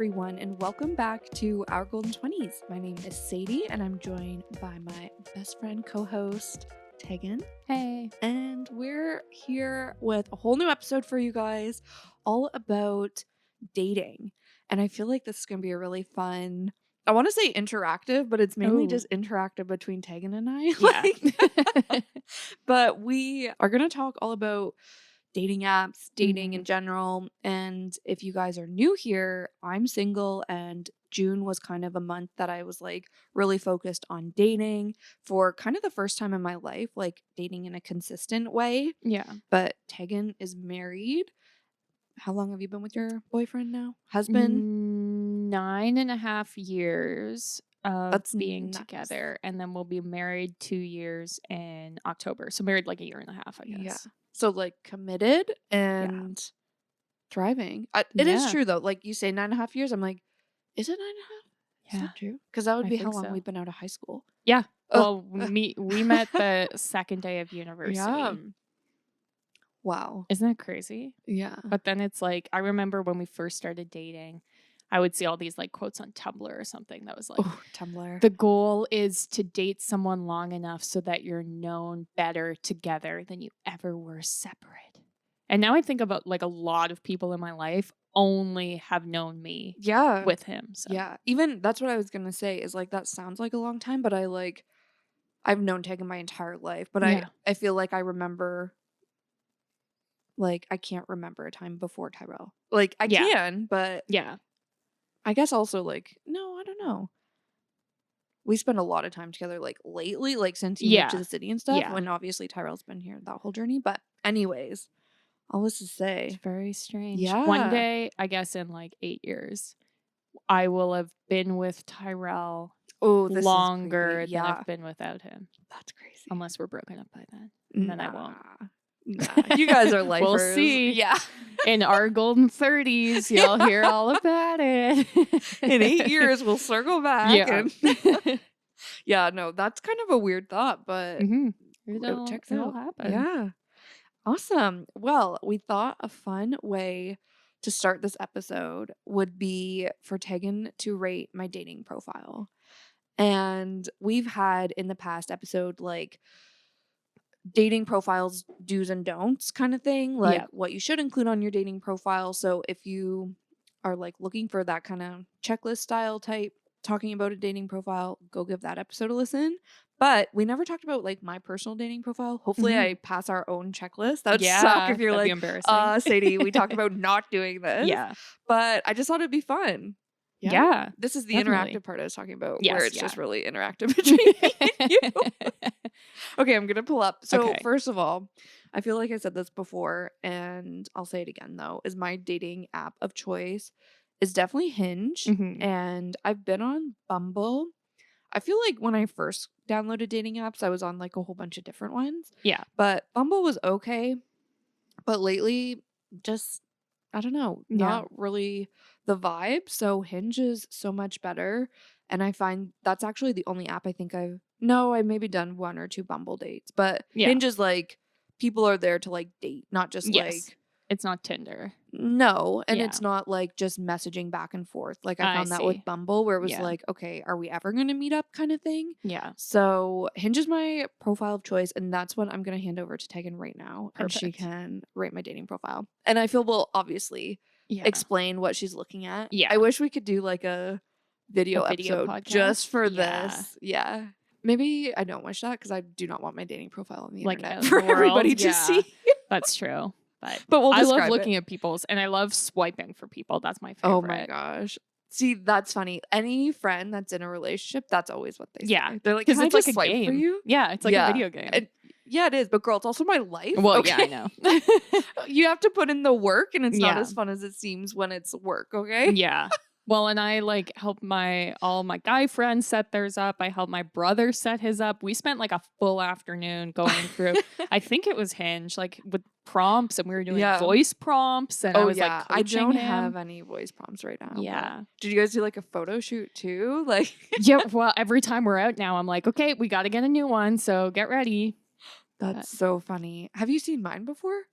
everyone, and welcome back to Our Golden 20s. My name is Sadie, and I'm joined by my best friend co-host, Tegan. Hey. And we're here with a whole new episode for you guys, all about dating. And I feel like this is going to be a really fun, I want to say interactive, but it's mainly just interactive between Tegan and I. Yeah. But we are going to talk all about dating apps, dating in general. And if you guys are new here, I'm single, and June was kind of a month that I was like really focused on dating for kind of the first time in my life, like dating in a consistent way. Yeah. But Tegan is married. How long have you been with your boyfriend now? Husband? 9.5 years of That's being nice. together. And then we'll be married 2 years in October. So married like 1.5 years, I guess. Yeah. So like committed and thriving. It is true though. Like you say 9.5 years. I'm like, is it 9.5? Yeah. Is that true? Because that would I be how think long so. we've been out of high school. Yeah. Well, we met the second day of university. Yeah. Wow. Isn't that crazy? Yeah. But then it's like, I remember when we first started dating, I would see all these like quotes on Tumblr or something that was like, Tumblr. The goal is to date someone long enough so that you're known better together than you ever were separate. And now I think about like a lot of people in my life only have known me with him. So. Yeah. Even that's what I was going to say is like, that sounds like a long time, but I've known Tegan my entire life, but I feel like I remember, like, I can't remember a time before Tyrell. Like, I can, but I guess also like, no, I don't know. We spend a lot of time together, like, lately, like, since you moved to the city and stuff. Yeah. When obviously Tyrell's been here that whole journey. But anyways, all this to say. It's very strange. Yeah. One day, I guess in like 8 years, I will have been with Tyrell longer than I've been without him. That's crazy. Unless we're broken up by then. And then I won't. Nah, you guys are lifers. We'll see. Yeah. In our golden 30s, you'll hear all about it. In 8 years, we'll circle back. Yeah. Yeah, no, that's kind of a weird thought, but it checks it'll out. happen. Yeah. Awesome. Well, we thought a fun way to start this episode would be for Tegan to rate my dating profile. And we've had in the past episode, like, dating profiles, do's and don'ts kind of thing, like what you should include on your dating profile. So if you are like looking for that kind of checklist style type talking about a dating profile, go give that episode a listen. But we never talked about like my personal dating profile. Hopefully I pass our own checklist. That would suck if you're like, Sadie, we talked about not doing this. Yeah. But I just thought it'd be fun. Yeah. This is the interactive part I was talking about, Yes, where it's just really interactive between me and you. Okay, I'm going to pull up. So first of all, I feel like I said this before, and I'll say it again, though, is my dating app of choice is definitely Hinge. And I've been on Bumble. I feel like when I first downloaded dating apps, I was on like a whole bunch of different ones. Yeah. But Bumble was okay. But lately, just, I don't know, not really the vibe. So Hinge is so much better. And I find that's actually the only app I think I've maybe done 1 or 2 Bumble dates. But Hinge is like, people are there to like date, not just like. It's not Tinder. No. And it's not like just messaging back and forth. Like I found that with Bumble, where it was like, okay, are we ever going to meet up kind of thing? Yeah. So Hinge is my profile of choice. And that's what I'm going to hand over to Tegan right now. Perfect. And she can rate my dating profile. And I feel we'll obviously explain what she's looking at. Yeah. I wish we could do like a video episode podcast just for this. Yeah. Maybe I don't wish that because I do not want my dating profile on the internet for everybody to see. That's true. But we'll I love looking at people's, and I love swiping for people. That's my favorite. Oh my gosh. See, that's funny. Any friend that's in a relationship, that's always what they say. Yeah. They're like, because can it's I like just a swipe game for you? Yeah, it's like a video game. Yeah, it is. But girl, it's also my life. Well, okay. Yeah, I know. You have to put in the work, and it's not as fun as it seems when it's work, okay? Yeah. Well, and I like help all my guy friends set theirs up. I helped my brother set his up. We spent like a full afternoon going through, I think it was Hinge, like with prompts, and we were doing voice prompts. And I was like, I don't have any voice prompts right now. Yeah. Did you guys do like a photo shoot too? Like, yeah. Well, every time we're out now, I'm like, okay, we got to get a new one. So get ready. That's so funny. Have you seen mine before?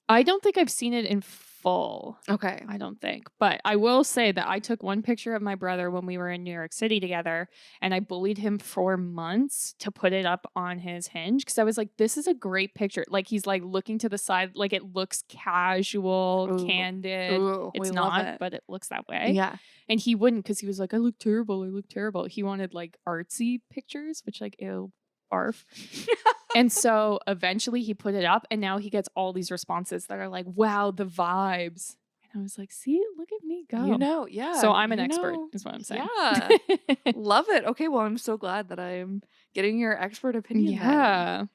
I don't think I've seen it in full. Okay. I don't think. But I will say that I took one picture of my brother when we were in New York City together, and I bullied him for months to put it up on his Hinge because I was like, this is a great picture. Like, he's like looking to the side, like it looks casual, Ooh. candid. Ooh, we It's love not, it. but it looks that way. Yeah. And he wouldn't because he was like, I look terrible. I look terrible. He wanted like artsy pictures, which, like, ew, barf. And so eventually he put it up, and now he gets all these responses that are like, wow, the vibes. And I was like, see, look at me go. You know, yeah. So I'm an you expert, know, is what I'm saying. Yeah. Love it. Okay, well, I'm so glad that I'm getting your expert opinion. Yeah.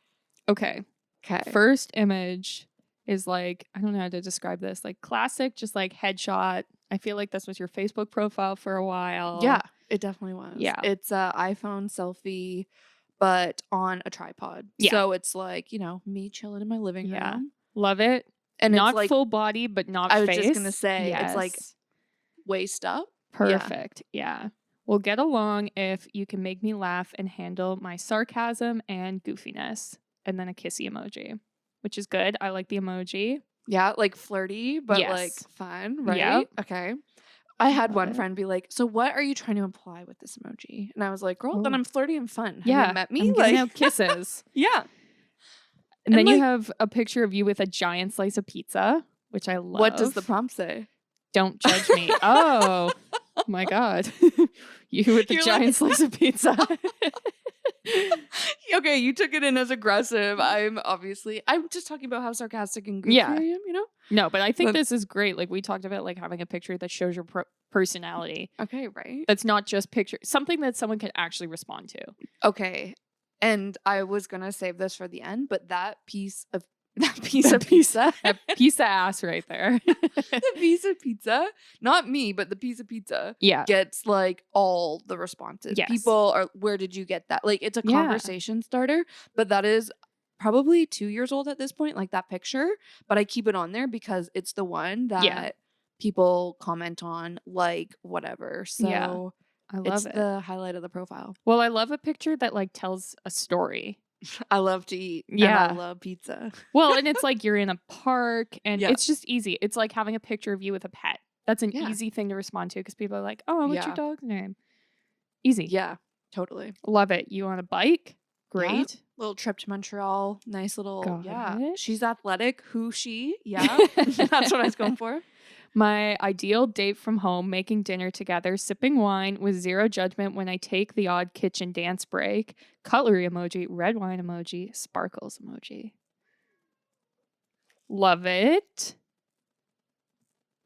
Okay. Okay. First image is like, I don't know how to describe this, like classic, just like headshot. I feel like this was your Facebook profile for a while. Yeah, it definitely was. Yeah. It's a iPhone selfie, but on a tripod. Yeah. So it's like, me chilling in my living room. Yeah. Love it. And not it's like full body, but not I was face. just gonna say, yes. It's like waist up. Perfect. Yeah. We'll get along if you can make me laugh and handle my sarcasm and goofiness. And then a kissy emoji, which is good. I like the emoji. Yeah, like flirty, but like Yes. fun, right? Yep. Okay. I had Love one it. friend be like, "So what are you trying to imply with this emoji?" And I was like, "Girl, then Oh. I'm flirty and fun. Have Yeah. you met me?" I'm giving out kisses. Yeah. And then like, you have a picture of you with a giant slice of pizza, which I love. What does the prompt say? Don't judge me. Oh my God. You with the You're giant like- slice of pizza. Okay, you took it in as aggressive. I'm just talking about how sarcastic and goofy Yeah. I am, No, but I think But- this is great. Like, we talked about like having a picture that shows your personality. Okay, right? That's not just picture, something that someone can actually respond to. Okay. And I was gonna save this for the end, but that piece of pizza, A piece of ass right there. the piece of pizza, not me, but the piece of pizza Yeah. gets like all the responses. Yes. People are, where did you get that? Like, it's a Yeah. conversation starter, but that is probably 2 years old at this point, like that picture. But I keep it on there because it's the one that Yeah. people comment on, like whatever. So Yeah. I love it's it. the highlight of the profile. Well, I love a picture that like tells a story. I love to eat. Yeah. And I love pizza. Well, and it's like you're in a park and Yeah. it's just easy. It's like having a picture of you with a pet. That's an Yeah. easy thing to respond to because people are like, oh, what's Yeah. your dog's name? Easy. Yeah, totally. Love it. You on a bike? Great. Little trip to Montreal. Nice little, Got yeah. it. She's athletic. Who she? Yeah. That's what I was going for. My ideal date from home, making dinner together, sipping wine with zero judgment when I take the odd kitchen dance break, cutlery emoji, red wine emoji, sparkles emoji. Love it.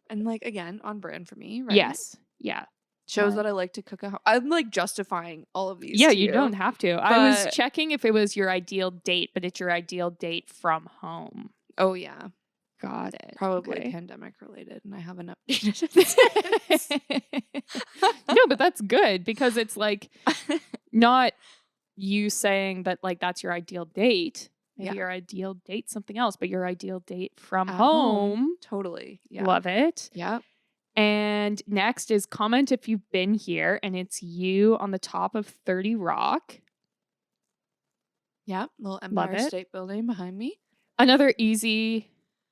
And like, again, on brand for me, right? Yes. Yeah. Shows Right. that I like to cook at home. I'm like justifying all of these. Yeah, to you don't have to. I was But- checking if it was your ideal date, but it's your ideal date from home. Oh, yeah. Got it. Probably Okay. pandemic related. And I haven't updated it since. No, but that's good because it's like not you saying that like that's your ideal date. Maybe Yeah. your ideal date something else, but your ideal date from At home. Totally. Yeah. Love it. Yeah. And next is comment if you've been here, and it's you on the top of 30 Rock. Yeah. Little Love Empire it. State Building behind me. Another easy,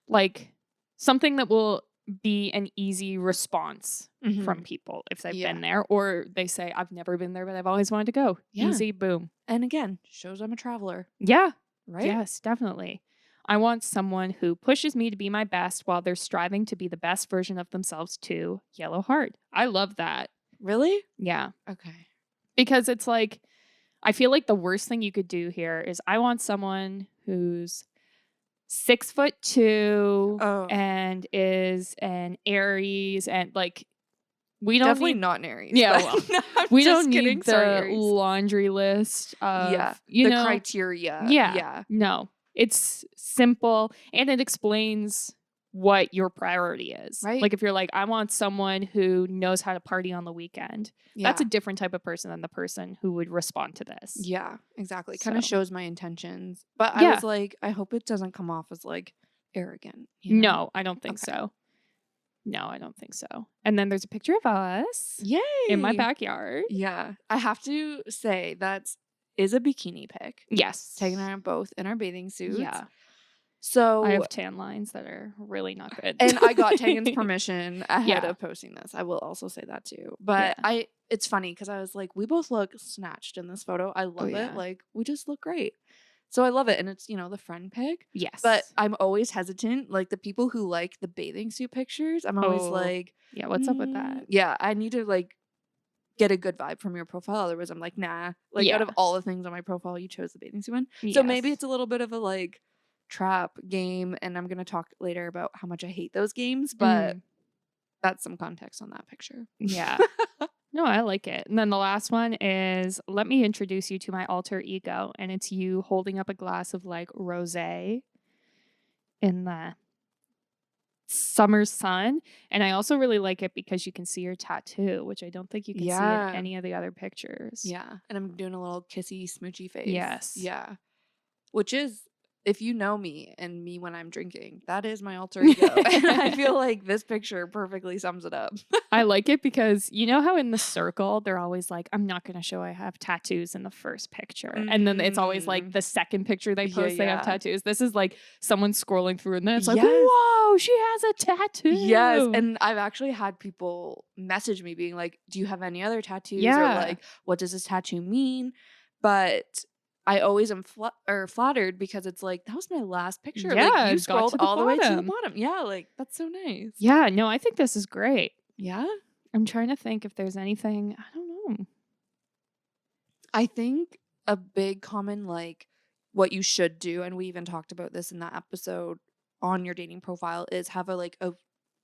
like something that will be an easy response from people if they've Yeah. been there, or they say, I've never been there, but I've always wanted to go. Yeah. Easy, boom. And again, shows I'm a traveler, Yeah. right? Yes, definitely. I want someone who pushes me to be my best while they're striving to be the best version of themselves too. Yellow heart. I love that. Really? Yeah. Okay. Because it's like, I feel like the worst thing you could do here is I want someone who's 6'2" Oh. and is an Aries, and like we don't Definitely need, not an Aries. Yeah, but- well, I'm we just don't kidding. need Sorry, the Aries. laundry list of Yeah. you the know criteria. Yeah. Yeah. No, it's simple and it explains what your priority is. Right. Like if you're like, I want someone who knows how to party on the weekend. Yeah. That's a different type of person than the person who would respond to this. Yeah, exactly. Kind of So- shows my intentions. But Yeah. I was like, I hope it doesn't come off as like arrogant. you know? No, I don't think Okay. so. No, I don't think so. And then there's a picture of us Yay. in my backyard. Yeah. I have to say is a bikini pic. Yes. Tegan and I are both in our bathing suits. Yeah. I So have tan lines that are really not good. and I got Tegan's permission ahead Yeah. of posting this. I will also say that too. Yeah. But it's funny because I was like, we both look snatched in this photo. I Oh, love it. yeah. Like, we just look great. So I love it. And it's, the friend pic. But Yes. I'm always hesitant. Like, the people who like the bathing suit pictures, I'm always Oh, like, yeah. What's up with that? yeah, I need to like get a good vibe from your profile. Otherwise, I'm like, nah. Like, out Yeah. of all the things on my profile, you chose the bathing suit one. So maybe Yes. it's a little bit of a like trap game. And I'm going to talk later about how much I hate those games. But that's some context on that picture. Yeah. No, I like it. And then the last one is let me introduce you to my alter ego. And it's you holding up a glass of like rosé in the summer sun. And I also really like it because you can see your tattoo, which I don't think you can see in Yeah. any of the other pictures. Yeah. And I'm doing a little kissy, smoochy face. Yes. Yeah. Which is, if you know me and me when I'm drinking, that is my alter ego. And I feel like this picture perfectly sums it up. I like it because you know how in the circle they're always like, I'm not going to show I have tattoos in the first picture. And then it's always like the second picture they post, they have tattoos. This is like someone scrolling through and then it's like, whoa, she has a tattoo. Yes. And I've actually had people message me being like, do you have any other tattoos? Yeah. Or like, what does this tattoo mean? But I always am flattered because it's like, that was my last picture. Yeah, like, you it got scrolled to the all the way to the bottom. bottom. Yeah, like, that's so nice. Yeah, no, I think this is great. Yeah? I'm trying to think if there's anything, I don't know. I think a big common, like, what you should do, and we even talked about this in that episode on your dating profile, is have a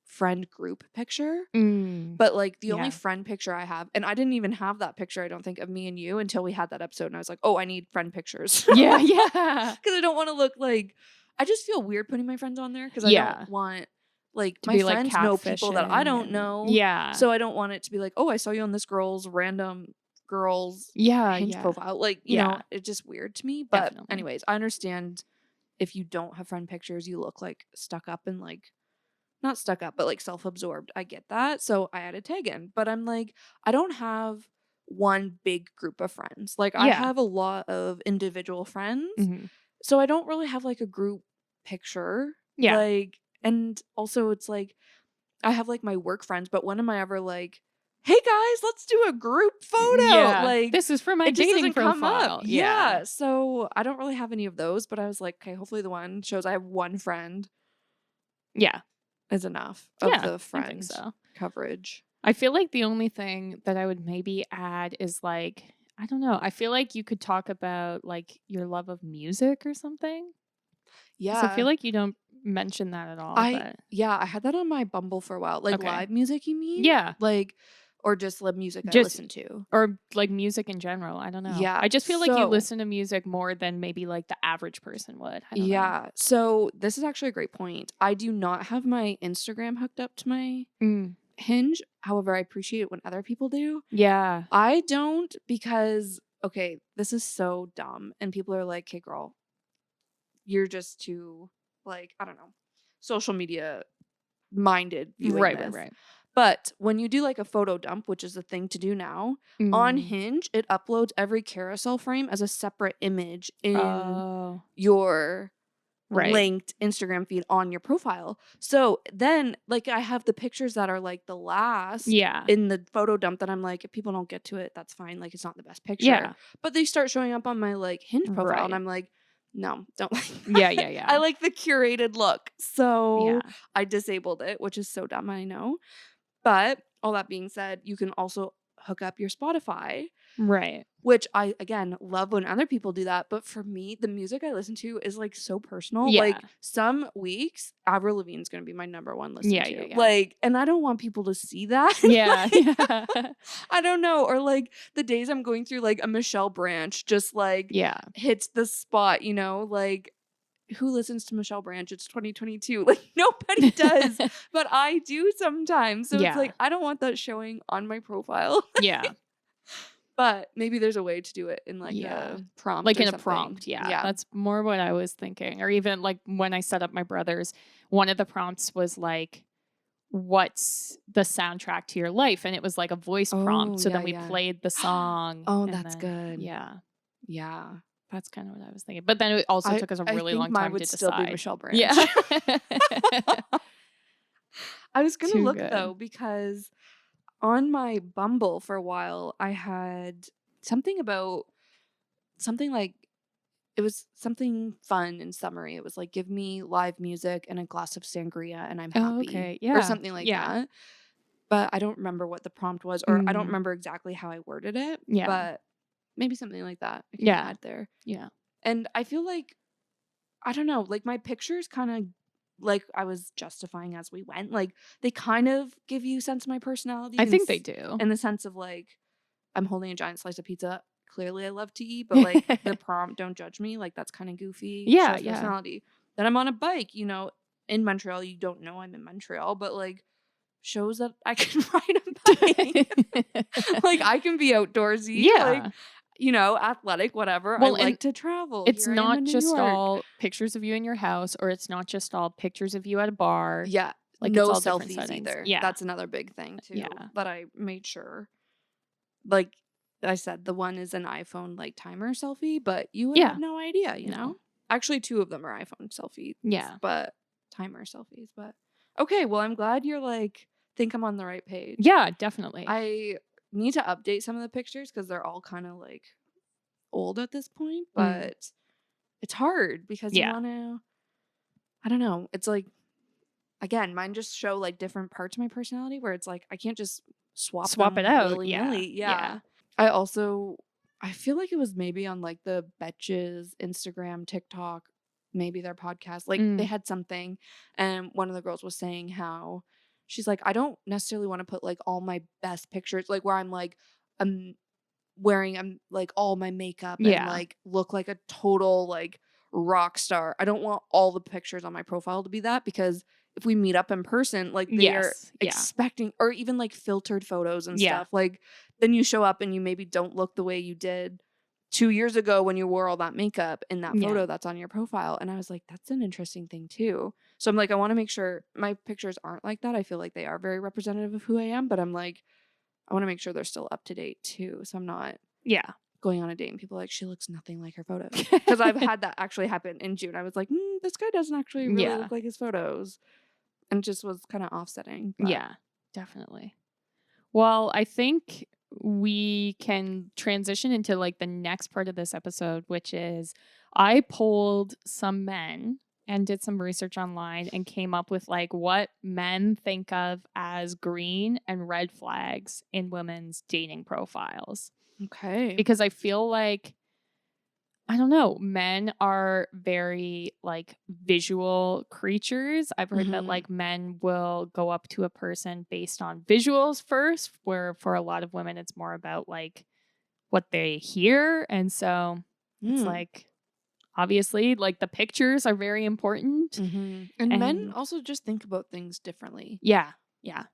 friend group picture. But like the only friend picture I have, and I didn't even have that picture, I don't think, of me and you until we had that episode. And I was like, oh, I need friend pictures. Yeah. Because I don't want to look like, I just feel weird putting my friends on there because I don't want, like, to my be friends like know people that I don't catfishing. know. Yeah. So I don't want it to be like, oh, I saw you on this random girl's Hinge profile. Like, you know, it's just weird to me. But Definitely. anyways, I understand if you don't have friend pictures, you look like stuck up and like, not stuck up, but like self-absorbed. I get that. So I added Tegan. But I'm like, I don't have one big group of friends. Like, I have a lot of individual friends. So I don't really have like a group picture. Yeah. Like, and also it's like, I have like my work friends, but when am I ever like, hey guys, let's do a group photo? Yeah. Like, this is for my it just dating doesn't come profile. up. Yeah. So I don't really have any of those, but I was like, okay, hopefully the one shows I have one friend. Yeah. Is enough of the friend coverage. I feel like the only thing that I would maybe add is like, I don't know. I feel like you could talk about like your love of music or something. Yeah. I feel like you don't mention that at all. I had that on my Bumble for a while. Like live music, you mean? Yeah. Like, or just live music I listen to. Or like music in general. I don't know. Yeah. I just feel like you listen to music more than maybe like the average person would. I don't know. So this is actually a great point. I do not have my Instagram hooked up to my Hinge. However, I appreciate it when other people do. Yeah. I don't because, okay, this is so dumb. And people are like, hey, girl, you're just too, like, I don't know, social media minded. Right. But when you do like a photo dump, which is a thing to do now, on Hinge, it uploads every carousel frame as a separate image in your linked Instagram feed on your profile. So then, like, I have the pictures that are like the last in the photo dump that I'm like, if people don't get to it, that's fine. Like, it's not the best picture. Yeah. But they start showing up on my like Hinge profile and I'm like, no, don't like that. Yeah. I like the curated look. So I disabled it, which is so dumb, I know. But all that being said, you can also hook up your Spotify. Right. Which I, again, love when other people do that. But for me, the music I listen to is like so personal. Yeah. Like some weeks, Avril Lavigne's going to be my number one listen to. Yeah. Like, and I don't want people to see that. Yeah. I don't know. Or like the days I'm going through like a Michelle Branch just like hits the spot, you know, like who listens to Michelle Branch? It's 2022. Like nobody does, but I do sometimes. So it's like, I don't want that showing on my profile. Yeah. But maybe there's a way to do it in like a prompt. Like in a prompt. Yeah. That's more what I was thinking. Or even like when I set up my brother's, one of the prompts was like, what's the soundtrack to your life? And it was like a voice prompt. So then we played the song. Oh, that's good. Yeah. Yeah. That's kind of what I was thinking. But then it also took us a I really think long mine time to would still be decide. Michelle Branch. Yeah. I was gonna Too look good. though because on my Bumble for a while I had something about something like it was something fun in summary. It was like give me live music and a glass of sangria and I'm Oh, happy okay. or Yeah. something like Yeah. that. But I don't remember what the prompt was or I don't Mm. remember exactly how I worded it, Yeah. but maybe something like that I can Yeah. add there. Yeah. And I feel like I don't know, like my pictures kind of like I was justifying as we went. Like they kind of give you a sense of my personality I think they do. in the sense of like I'm holding a giant slice of pizza. Clearly I love to eat, but like the prompt don't judge me, like that's kind of goofy, Yeah. shows Yeah. personality. Then I'm on a bike, in Montreal, you don't know I'm in Montreal, but like shows that I can ride a bike. Like I can be outdoorsy, like Yeah. athletic, whatever. I Well, and like to travel. it's Here I am not in New just York. all pictures of you in your house, or it's not just all pictures of you at a bar. Yeah. Like, it's No all different selfies settings. either. Yeah. That's another big thing too Yeah. that I made sure. Like I said, the one is an iPhone like timer selfie, but you would Yeah. have no idea, No. Actually, two of them are iPhone selfies, Yeah. but timer selfies. But okay, well, I'm glad you're like think I'm on the right page. Yeah, definitely. I need to update some of the pictures because they're all kind of like old at this point, Mm. but it's hard because you Yeah. want to. I don't know. It's like again, mine just show like different parts of my personality where it's like I can't just swap Swap it them out. Yeah. willy-nilly. Yeah. I feel like it was maybe on like the Betches Instagram, TikTok, maybe their podcast. Like they Mm. had something and one of the girls was saying how she's like, I don't necessarily want to put like all my best pictures, like where I'm like wearing like all my makeup and Yeah. like look like a total like rock star. I don't want all the pictures on my profile to be that because if we meet up in person, like they are Yes. Yeah. expecting or even like filtered photos and Yeah. stuff. Like then you show up and you maybe don't look the way you did 2 years ago when you wore all that makeup in that Yeah. photo that's on your profile. And I was like, that's an interesting thing too. So I'm like, I want to make sure my pictures aren't like that. I feel like they are very representative of who I am, but I'm like, I want to make sure they're still up to date too. So I'm not Yeah. going on a date and people are like, she looks nothing like her photos. Because I've had that actually happen in June. I was like, this guy doesn't actually really Yeah. look like his photos. And it just was kind of offsetting. But. Yeah. Definitely. Well, I think we can transition into like the next part of this episode, which is I polled some men and did some research online and came up with like what men think of as green and red flags in women's dating profiles. Okay. Because I feel like, I don't know, men are very like visual creatures. I've heard that like men will go up to a person based on visuals first, where for a lot of women it's more about like what they hear. And so it's like obviously like the pictures are very important. And men also just think about things differently. Yeah. Yeah.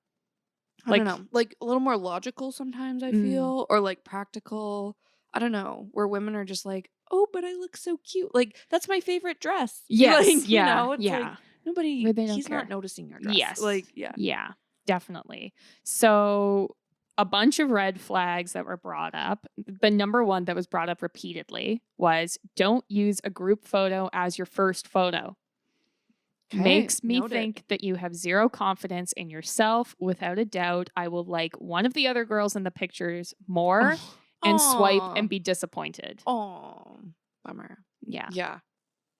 I don't know. Like a little more logical sometimes I feel or like practical. I don't know. Where women are just like, oh, but I look so cute. Like that's my favorite dress. Yes. Like, Yeah. it's yeah. like nobody Where they don't he's care. not noticing your dress. Yes. Like, yeah. Yeah, definitely. So a bunch of red flags that were brought up. The number one that was brought up repeatedly was don't use a group photo as your first photo. Okay, Makes me noted. think that you have zero confidence in yourself. Without a doubt, I will like one of the other girls in the pictures more and swipe and be disappointed. Oh, bummer. Yeah. Yeah.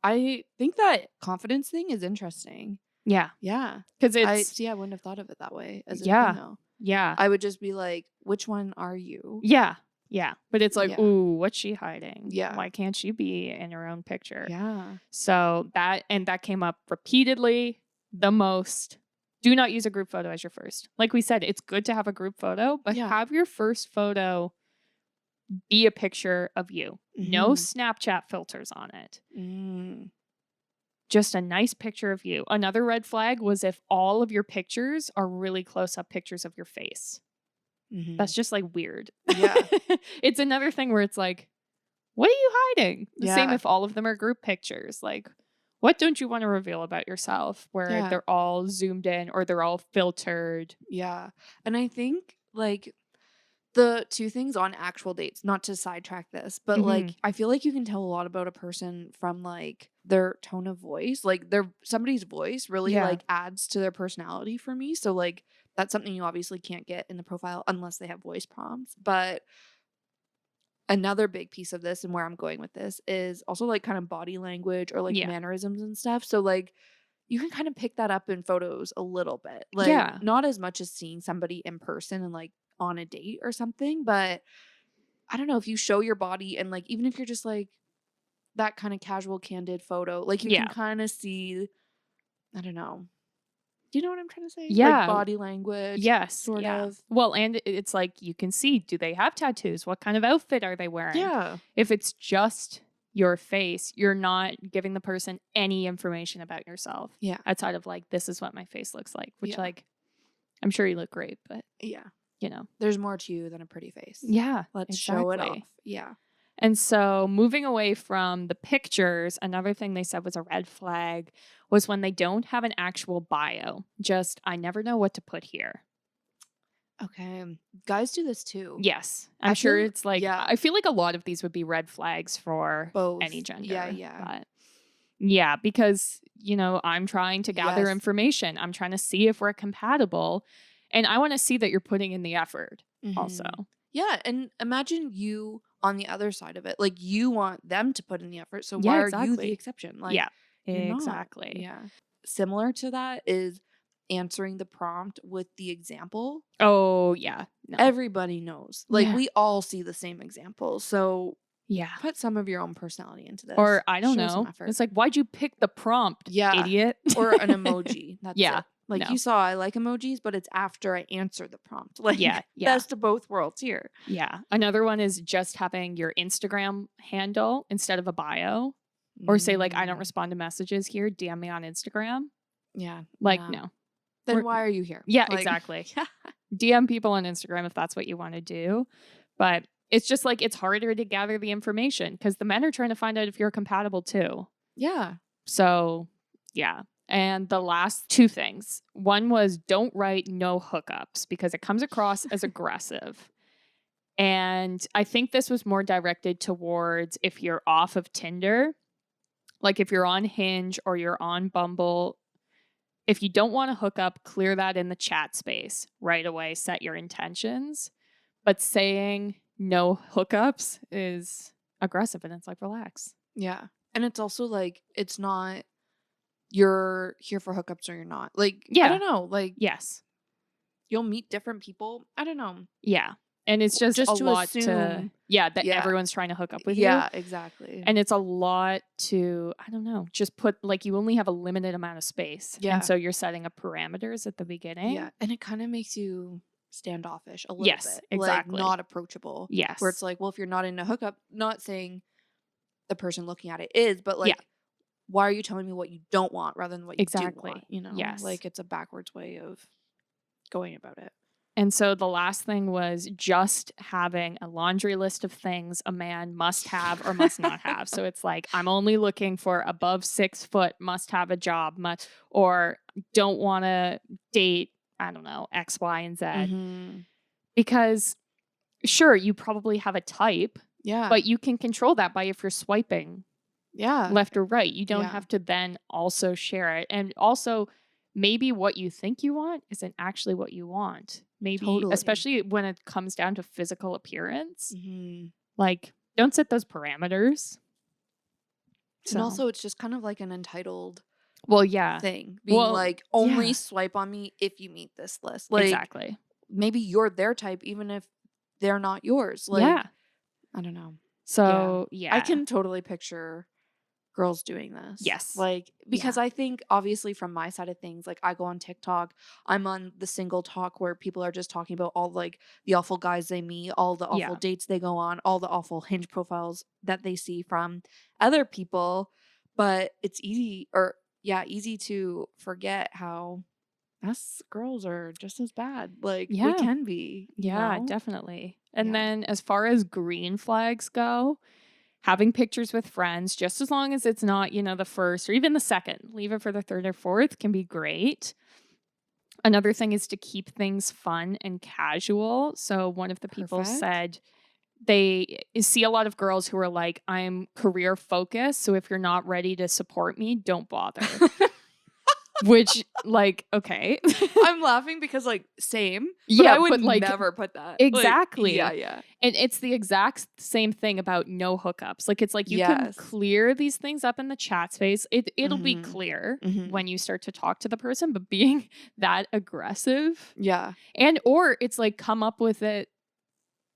I think that confidence thing is interesting. Yeah. Yeah. Because it's I wouldn't have thought of it that way as a Yeah. female. Yeah. I would just be like, which one are you? Yeah. Yeah. But it's like, Yeah. ooh, what's she hiding? Yeah. Why can't she be in her own picture? Yeah. So that came up repeatedly the most. Do not use a group photo as your first. Like we said, it's good to have a group photo, but Yeah. have your first photo be a picture of you. No Snapchat filters on it. Just a nice picture of you. Another red flag was if all of your pictures are really close up pictures of your face. That's just like weird. Yeah. It's another thing where it's like, what are you hiding? The same Yeah. if all of them are group pictures. Like, what don't you want to reveal about yourself where Yeah. they're all zoomed in or they're all filtered? Yeah. And I think like The two things on actual dates, not to sidetrack this, but, Mhm. like, I feel like you can tell a lot about a person from, like, their tone of voice. Like, their somebody's voice really, Yeah. like, adds to their personality for me. So, like, that's something you obviously can't get in the profile unless they have voice prompts. But another big piece of this and where I'm going with this is also, like, kind of body language or, like, Yeah. mannerisms and stuff. So, like, you can kind of pick that up in photos a little bit. Like, Yeah. not as much as seeing somebody in person and, like, on a date or something, but I don't know, if you show your body and, like, even if you're just, like, that kinda casual, candid photo, like, you can Yeah. kinda see I don't know. Do you know what I'm trying to say? Like, Yeah. body language, Yes. sort Yeah. of. Well, and it's like you can see, do they have tattoos? What kind of outfit are they wearing? Yeah. If it's just your face, you're not giving the person any information about yourself Yeah. outside of like, this is what my face looks like, which Yeah. like, I'm sure you look great, but Yeah. you know. There's more to you than a pretty face. Yeah, Let's show it exactly. off. Yeah. And so moving away from the pictures, another thing they said was a red flag was when they don't have an actual bio. Just, I never know what to put here. Okay. Guys do this too. Yes. I I'm sure feel it's like, yeah, I feel like a lot of these would be red flags for both. any Yeah, gender. yeah. But yeah, because, I'm trying to gather Yes. information. I'm trying to see if we're compatible. And I want to see that you're putting in the effort also. Mhm. Yeah, and imagine you on the other side of it. Like, you want them to put in the effort, so why Yeah, are you the exactly. exception? Like, Yeah, you're not. exactly. Yeah. Similar to that is answering the prompt with the example. Oh, yeah. No. Everybody knows. Like, Yeah. we all see the same example. So Yeah. put some of your own personality into this. Or I don't Show some know. effort. It's like, why'd you pick the prompt, Yeah. idiot? Or an emoji. That's Yeah. it. Like, No. you saw I like emojis, but it's after I answer the prompt. Like, Yeah. Yeah. best of both worlds here. Yeah. Another one is just having your Instagram handle instead of a bio. Or say, like, I don't Mm, respond to messages here. DM me on Instagram. yeah. Like, No. no. Then We're- why are you here? Yeah, Like, exactly. yeah. DM people on Instagram if that's what you want to do. But it's just like, it's harder to gather the information because the men are trying to find out if you're compatible too. Yeah. So, yeah. And the last two things. One was don't write no hookups because it comes across as aggressive. And I think this was more directed towards if you're off of Tinder, like if you're on Hinge or you're on Bumble. If you don't want to hook up, clear that in the chat space right away. Set your intentions. But saying no hookups is aggressive and it's like, relax. Yeah. And it's also like, it's not you're here for hookups or you're not. Like, I Yeah. don't know. Like, Yes. you'll meet different people. I don't know. Yeah. And it's just Just a to lot to, assume. that Yeah. everyone's trying to hook up with you. Yeah, exactly. And it's a lot to, I don't know, just put like you only have a limited amount of space. Yeah. And so you're setting up parameters at the beginning. Yeah. And it kind of makes you standoffish a little Yes, bit. exactly. Like, not approachable. Yes. Where it's like, well, if you're not in a hookup, not saying the person looking at it is, but like, Yeah. why are you telling me what you don't want rather than what you do Exactly. want? You know? Yes. Like, it's a backwards way of going about it. And so the last thing was just having a laundry list of things a man must have or must not have. So it's like, I'm only looking for above 6 foot, must have a job, or don't want to date, I don't know, X, Y, and Z. Mm-hmm. Because sure, you probably have a type, Yeah. but you can control that by if you're swiping yeah. left or right. You don't Yeah. have to then also share it. And also, maybe what you think you want isn't actually what you want. Maybe, Totally. especially when it comes down to physical appearance, Mm-hmm. like don't set those parameters. And also, it's just kind of like an entitled well, yeah, thing. Being Well, like, only yeah. swipe on me if you meet this list. Like, exactly. maybe you're their type, even if they're not yours. Like, yeah. I don't know. So, yeah. I can totally picture girls doing this. Yes. Like, because I think obviously from my side of things, like I go on TikTok, I'm on the single talk where people are just talking about all like the awful guys they meet, all the awful Yeah. dates they go on, all the awful Hinge profiles that they see from other people. But it's easy to forget how us girls are just as bad. Like, we Yeah. can be. you Yeah, know? definitely. And Yeah. then as far as green flags go, having pictures with friends, just as long as it's not, the first or even the second, leave it for the third or fourth can be great. Another thing is to keep things fun and casual. So one of the people Perfect. said they see a lot of girls who are like, I'm career focused. So if you're not ready to support me, don't bother. Which, like, okay. I'm laughing because, like, same, but Yeah, I would but like, never put that. Like, yeah, exactly. yeah. And it's the exact same thing about no hookups. Like, it's like you can Yes. clear these things up in the chat space. It'll be Mhm. clear Mhm. when you start to talk to the person, but being that aggressive Yeah. and or it's like come up with it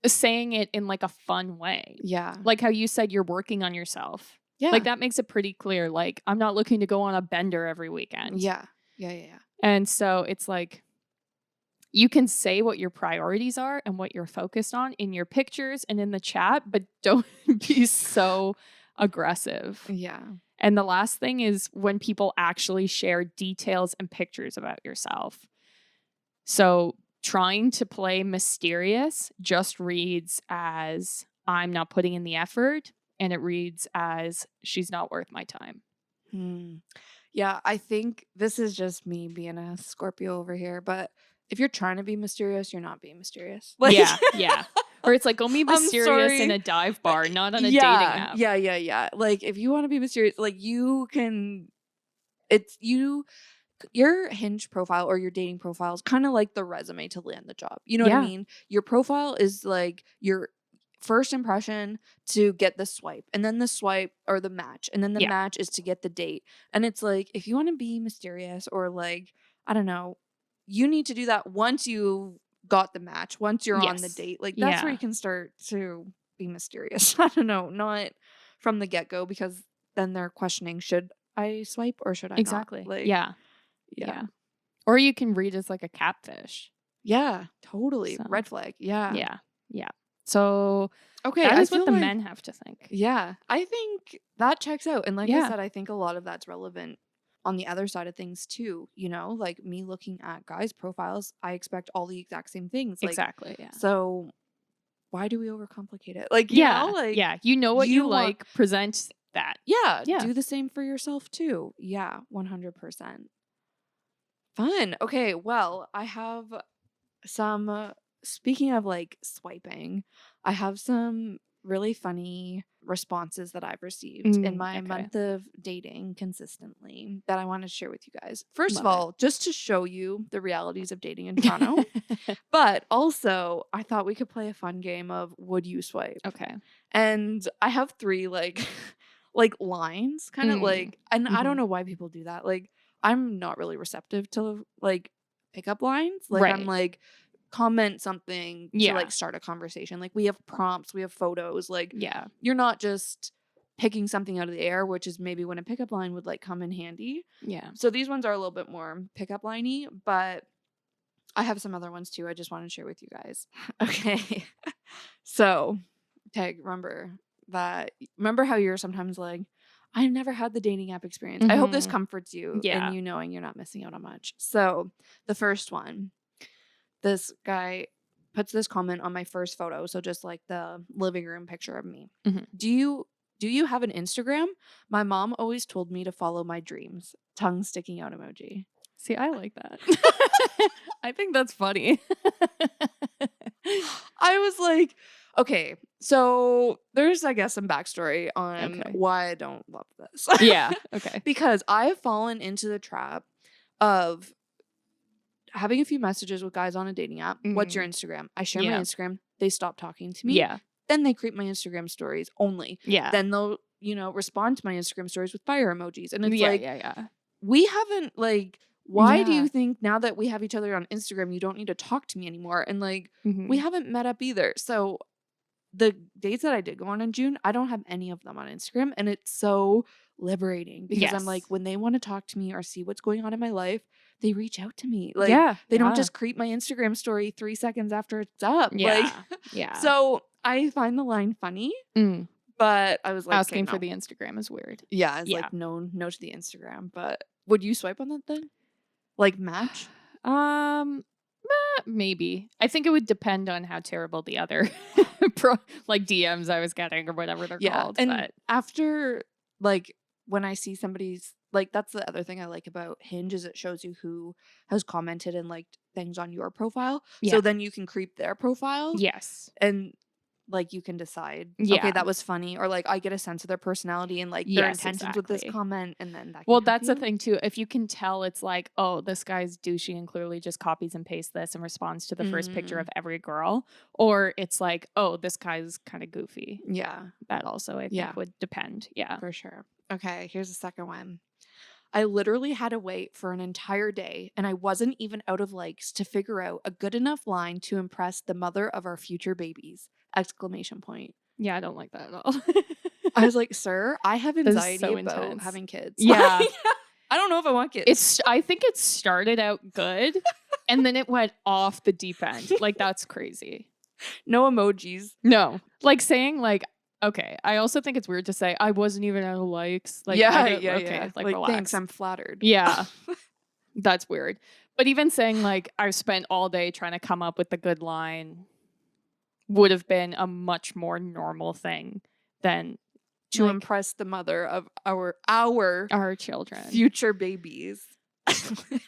saying it in like a fun way. Yeah. Like how you said you're working on yourself. Like Yeah. that makes it pretty clear. Like, I'm not looking to go on a bender every weekend. Yeah. Yeah, yeah, yeah. And so it's like you can say what your priorities are and what you're focused on in your pictures and in the chat, but don't be so aggressive. Yeah. And the last thing is when people actually share details and pictures about yourself. So trying to play mysterious just reads as I'm not putting in the effort, and it reads as she's not worth my time. Hmm. Yeah, I think this is just me being a Scorpio over here, but if you're trying to be mysterious, you're not being mysterious. Like, Yeah, yeah. Or it's like, go be I'm mysterious in sorry. a dive bar, not on a dating Yeah, app. yeah, yeah, yeah. Like, if you want to be mysterious, like, you can, it's you, your Hinge profile or your dating profile is kind of like the resume to land the job. You know what I Yeah. mean? Your profile is like your first impression to get the swipe, and then the swipe or the match, and then the Yeah. match is to get the date. And it's like, if you want to be mysterious or like, I don't know, you need to do that once you got the match, once you're on the Yes. date. Like, that's where Yeah. you can start to be mysterious. I don't know, not from the get go, because then they're questioning, should I swipe or should I not? Exactly. Like, Yeah. yeah. Yeah. Or you can read as like a catfish. Yeah, totally. So, Red flag. Yeah. yeah. Yeah. So Okay, that I is what feel the like, men have to think. yeah, I think that checks out. And like I Yeah. said, I think a lot of that's relevant on the other side of things too, like me looking at guys' profiles, I expect all the exact same things. Like, Exactly. Yeah. so why do we overcomplicate it? Like, Yeah. like Yeah. You know what you you want, like, present that. yeah, Yeah. do the same for yourself too. Yeah, 100%. Fun. Okay, well, I have some, speaking of like swiping, I have some really funny responses that I've received in my Okay. month of dating consistently that I want to share with you guys. First of Love it. all, just to show you the realities of dating in Toronto, but also I thought we could play a fun game of would you swipe? Okay. And I have three like like lines kind of Mm. like, and I don't Mhm. know why people do that. Like, I'm not really receptive to like pickup lines. Like, I'm Right. like, comment something to Yeah. like start a conversation. Like, we have prompts, we have photos. Like, Yeah. you're not just picking something out of the air, which is maybe when a pickup line would like come in handy. Yeah. So these ones are a little bit more pickup liney, but I have some other ones too. I just want to share with you guys. Okay. So, Tag, remember how you're sometimes like, I've never had the dating app experience. I hope this Mhm. comforts you Yeah. and you knowing you're not missing out on much. So, the first one, this guy puts this comment on my first photo, so just like the living room picture of me. Mhm. Do you have an Instagram? My mom always told me to follow my dreams. Tongue sticking out emoji. See, I like that. I think that's funny. I was like, okay, so there's, I guess, some backstory on Okay. why I don't love this. Yeah. Okay. Because I have fallen into the trap of having a few messages with guys on a dating app. What's your Mm. Instagram? I share my Yeah. Instagram. They stop talking to me. Yeah. Then they create my Instagram stories only. Yeah. Then they'll, respond to my Instagram stories with fire emojis. And it's Yeah. like, Yeah. Yeah. we haven't, like, why do Yeah. you think now that we have each other on Instagram, you don't need to talk to me anymore? And like, we Mhm. haven't met up either. So the dates that I did go on in June, I don't have any of them on Instagram. And it's so liberating because I'm like, Yes. when they want to talk to me or see what's going on in my life, they reach out to me. Like, Yeah. they don't Yeah. just creep my Instagram story 3 seconds after it's up. Like, Yeah. Yeah. so I find the line funny, Mm. but I was like, okay, Asking for no. the Instagram is weird. Yeah, it's Yeah. like no to the Instagram. But would you swipe on that then? Like, match? Maybe. I think it would depend on how terrible the other like DMs I was getting or whatever they're Yeah. called. And But after, like, when I see somebody's like, that's the other thing I like about Hinge is it shows you who has commented and liked things on your profile. Yeah. So then you can creep their profile Yes. and, like, you can decide, okay, Yeah. that was funny, or, like, I get a sense of their personality and, like, their Yes, intentions with this exactly. comment, and then that can Well, help that's the you. thing too. If you can tell it's like, oh, this guy's douchey and clearly just copies and pastes this and responds to the first picture of Mm, every girl, or it's like, oh, this guy's kind of goofy. yeah. That also I Yeah, think would depend. Yeah. for sure. Okay, here's the second one. I literally had to wait for an entire day, and I wasn't even out of likes to figure out a good enough line to impress the mother of our future babies! Exclamation point. Yeah, I don't like that at all. I was like, "Sir, I have That is anxiety so about intense. having kids." Like, Yeah. I don't know if I want kids. I think it started out good and then it went off the deep end. Like that's crazy. No emojis. No. Like saying like, okay. I also think it's weird to say I wasn't even out of likes. Like I Yeah, don't yeah, okay, yeah. like Like, thanks, relax. I'm flattered. Yeah. That's weird. But even saying like I've spent all day trying to come up with a good line would have been a much more normal thing than To like impress the mother of our our children. future babies.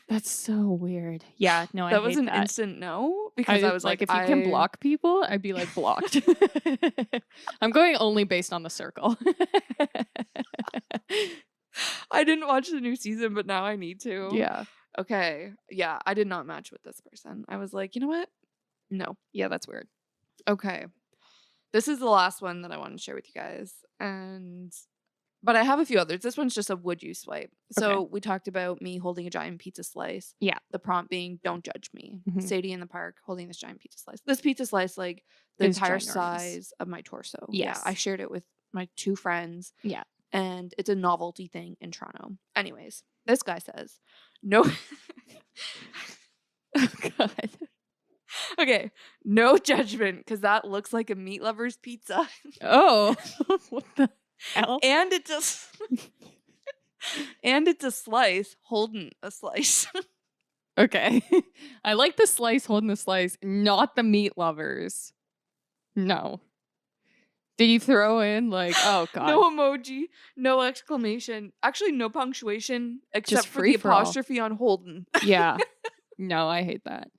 That's so weird. Yeah, no, I That was hate an that. instant no, because I was like, if you can block people, I'd be like blocked. I'm going only based on the circle. I didn't watch the new season, but now I need to. Yeah. Okay. Yeah, I did not match with this person. I was like, you know what? No. Yeah, that's weird. Okay. This is the last one that I want to share with you guys. But I have a few others. This one's just a would you swipe. So Okay. we talked about me holding a giant pizza slice. Yeah. The prompt being don't judge me. Mhm. Sadie in the park holding this giant pizza slice. This pizza slice, like the Is entire ginormous. size of my torso. Yeah. Yes. I shared it with my 2 friends. Yeah. And it's a novelty thing in Toronto. Anyways, this guy says, no. Oh God. Okay. No judgment, because that looks like a meat lover's pizza. Oh. What the hell? And it just and it's a slice holding a slice. Okay. I like the slice holding the slice, not the meat lovers. No. Did you throw in like, oh God. No emoji, no exclamation. Actually, no punctuation except Just for the free for all. apostrophe on Holden. Yeah. No, I hate that.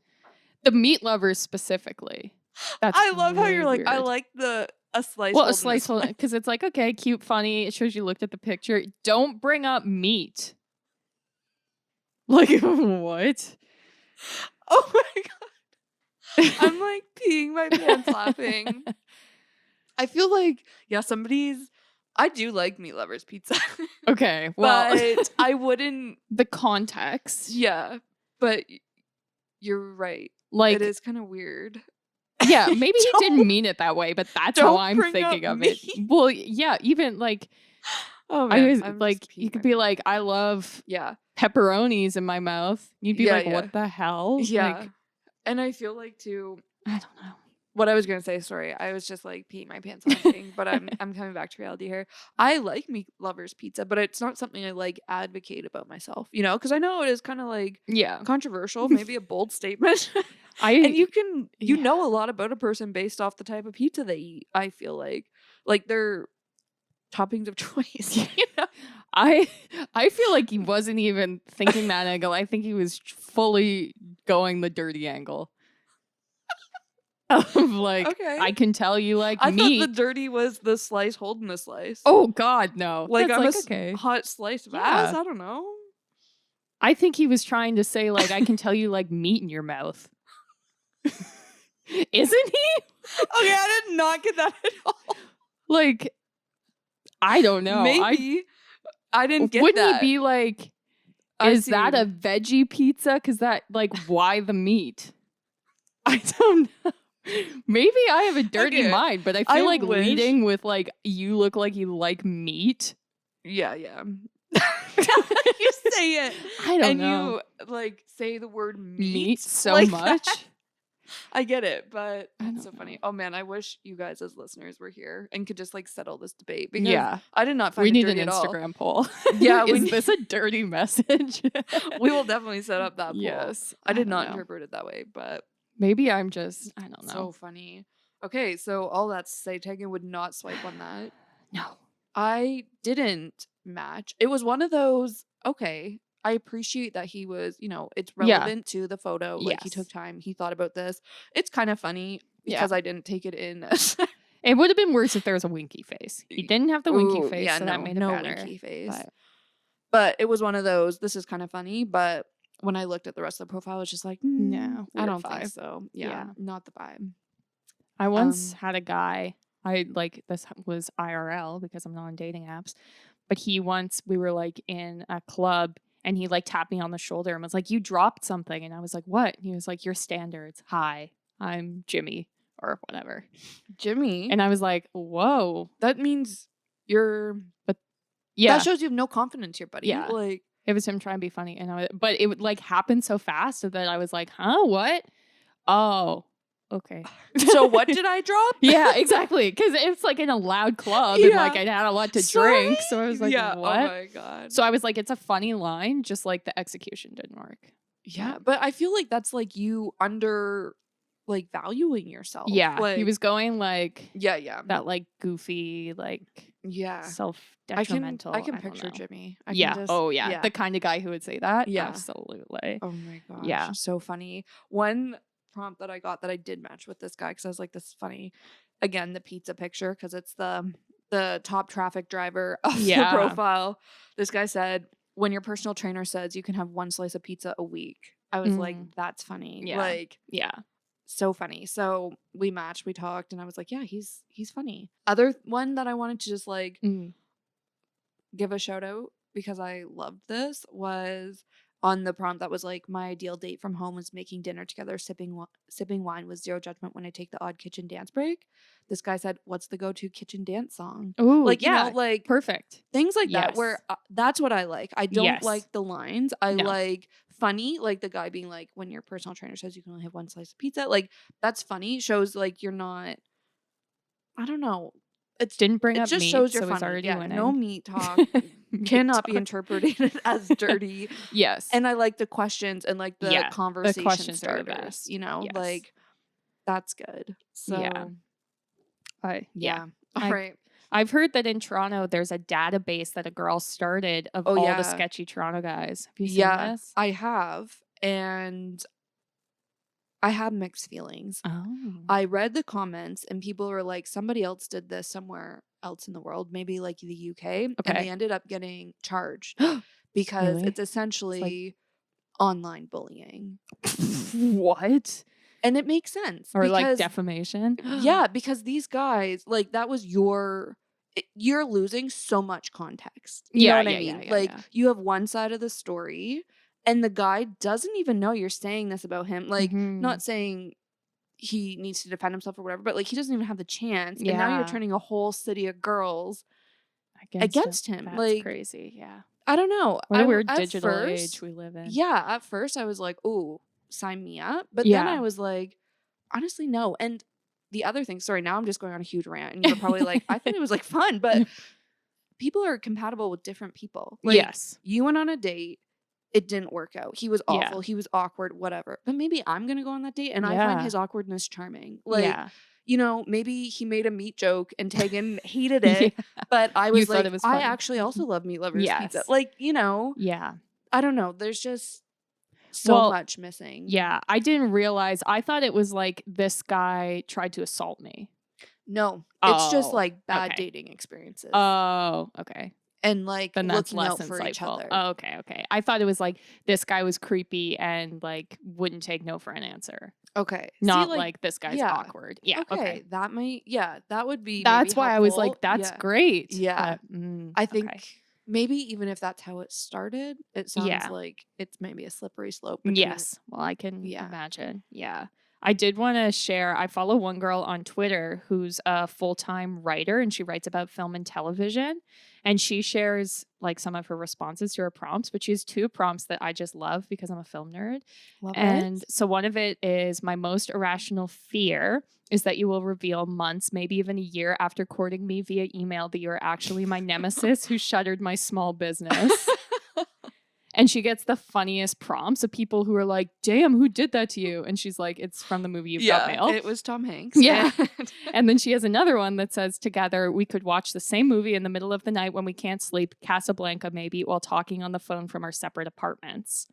The meat lovers specifically. That's I love how really you're like, I weird. like a slice. Well, a holding slice holding because it's like, okay, cute, funny. It shows you looked at the picture. Don't bring up meat. Like what? Oh my God. I'm like peeing my pants laughing. I feel like, yeah, I do like meat lovers pizza. Okay, well, But I wouldn't, the context. yeah, but you're right. Like, It is kind of weird. yeah, maybe he Don't- didn't mean it that way, but that's how don't I'm bring thinking up of it. meat. Well, yeah, even like Oh I man, was I'm like, just you peeing could my be like, I love yeah, pepperonis in my mouth. You'd be Yeah, like, yeah. what the hell? yeah. Like, And I feel like too, I don't know. what I was gonna say, sorry, I was just like peeing my pants laughing, but I'm coming back to reality here. I like meat lovers pizza, but it's not something I like advocate about myself, because I know it is kind of like Yeah, controversial, maybe a bold statement. I And you yeah. know a lot about a person based off the type of pizza they eat. I feel like their toppings of choice. I feel like he wasn't even thinking that angle. I think he was fully going the dirty angle. Of like, Okay. I can tell you like I meat. thought the dirty was the slice holding the slice. Oh God, no! like That's I'm like a okay. hot slice of Yeah. ass. I don't know. I think he was trying to say like, I can tell you like meat in your mouth. Isn't he? Okay, I did not get that at all. Like, I don't know. Maybe I didn't get wouldn't that. he be like, I is see. that a veggie pizza? Because that like, why the meat? I don't know. Maybe I have a dirty Okay, mind, but I I feel like wish- leading with like, you look like you like meat. Yeah. You say it. I don't and know. you like say the word Meat so like much. that. I get it, but I it's so don't funny. know. Oh man, I wish you guys as listeners were here and could just like settle this debate because Yeah. I did not find We it need dirty an at all. Instagram poll. Yeah, we Is need- this a dirty message? We will definitely set up that poll. Yes. I did don't not know. interpret it that way, but Maybe I'm just, I don't know. so funny. Okay, so all that to say, Tegan would not swipe on that. No. I didn't match. It was one of those, okay, I appreciate that he was, it's Yeah. relevant to the photo. Like, he took Yes. time. He thought about this. It's kind of funny Yeah. because I didn't take it in as It would have been worse if there was a winky face. He didn't have the winky ooh, face, yeah, so that no, made it no better. winky face. But But it was one of those, this is kind of funny, but when I looked at the rest of the profile, I was just like, no, I weird don't think vibe. so. Yeah, Yeah. not the vibe. I once had a guy, this was IRL because I'm not on dating apps, but we were like in a club and he like tapped me on the shoulder and was like, you dropped something. And I was like, what? And he was like, your standards. Hi, I'm Jimmy or whatever. Jimmy? And I was like, whoa. That means you're, But yeah. that shows you have no confidence here, buddy. Yeah. Like, it was him trying to be funny. But it would like happen so fast that I was like, huh, what? Oh, okay. So what did I drop? Yeah, exactly. Because it's like in a loud club and like I had a lot to drink. So I was like, yeah, what? oh my God. So I was like, it's a funny line, just like the execution didn't work. Yeah, but I feel like that's like you under like valuing yourself. Yeah. Like, he was going like yeah. that like goofy, like self-detrimental. I can picture Jimmy. Yeah. The kind of guy who would say that. Yeah. Absolutely. Oh my gosh. Yeah. So funny. One prompt that I got that I did match with this guy because I was like, this is funny. Again, the pizza picture because it's the top traffic driver of the profile. This guy said, when your personal trainer says you can have one slice of pizza a week. I was like, that's funny. Yeah. Like, yeah. So funny. So we matched, we talked, and I was like, yeah, he's funny. Other one that I wanted to just like give a shout out because I loved this was on the prompt that was like, my ideal date from home was making dinner together, sipping wine with zero judgment when I take the odd kitchen dance break. This guy said, what's the go-to kitchen dance song? Ooh, like, like perfect. Things like that where that's what I like. I don't like the lines. I No. like funny, like the guy being like, when your personal trainer says you can only have one slice of pizza, like that's funny. Shows like you're not, I don't know. It didn't bring up just meat, shows you're so it's funny. already Yeah, winning. no meat talk. Cannot be interpreted as dirty. Yes. And I like the questions and like the conversation the questions starters, are the best. like that's good. So yeah. All right. I've heard that in Toronto there's a database that a girl started of all the sketchy Toronto guys. Have you seen this? I have. And I have mixed feelings. Oh. I read the comments and people were like, somebody else did this somewhere else in the world, maybe like the UK. And they ended up getting charged because it's essentially online bullying. What? And it makes sense. Or like defamation? Yeah, because these guys, like that was you're losing so much context. You know what I mean? Like you have one side of the story and the guy doesn't even know you're saying this about him. Like not saying he needs to defend himself or whatever, but like he doesn't even have the chance. And now you're turning a whole city of girls against him. That's like crazy. Yeah. I don't know. What a weird digital age we live in. Yeah. At first I was like, oh, sign me up. But then I was like, honestly, no. And the other thing, sorry, now I'm just going on a huge rant. And you're probably like, I thought it was like fun, but people are compatible with different people. Like, you went on a date. It didn't work out. He was awful. He was awkward, whatever. But maybe I'm going to go on that date and I find his awkwardness charming. Like, maybe he made a meat joke and Tegan hated it. But I was like, I actually also love Meat Lovers pizza. Like, I don't know. There's just so much missing. Yeah. I didn't realize. I thought it was like this guy tried to assault me. No. It's just like bad dating experiences. Oh, okay. And like then that's looking out for insightful. each other. Oh, okay. I thought it was like this guy was creepy and like wouldn't take no for an answer. Okay. Not like this guy's awkward. Yeah. Okay. That might, that would be. That's why helpful. I was like, that's great. Yeah. I think maybe even if that's how it started, it sounds like it's maybe a slippery slope. Yes. Well, I can imagine. Yeah. I did want to share, I follow one girl on Twitter who's a full-time writer and she writes about film and television. And she shares like some of her responses to her prompts, but she has 2 prompts that I just love because I'm a film nerd. So one of it is, my most irrational fear is that you will reveal months, maybe even a year after courting me via email that you are actually my nemesis who shuttered my small business. And she gets the funniest prompts of people who are like, damn, who did that to you? And she's like, it's from the movie You've Got Mail. It was Tom Hanks. Yeah. And then she has another one that says, together, we could watch the same movie in the middle of the night when we can't sleep, Casablanca maybe, while talking on the phone from our separate apartments.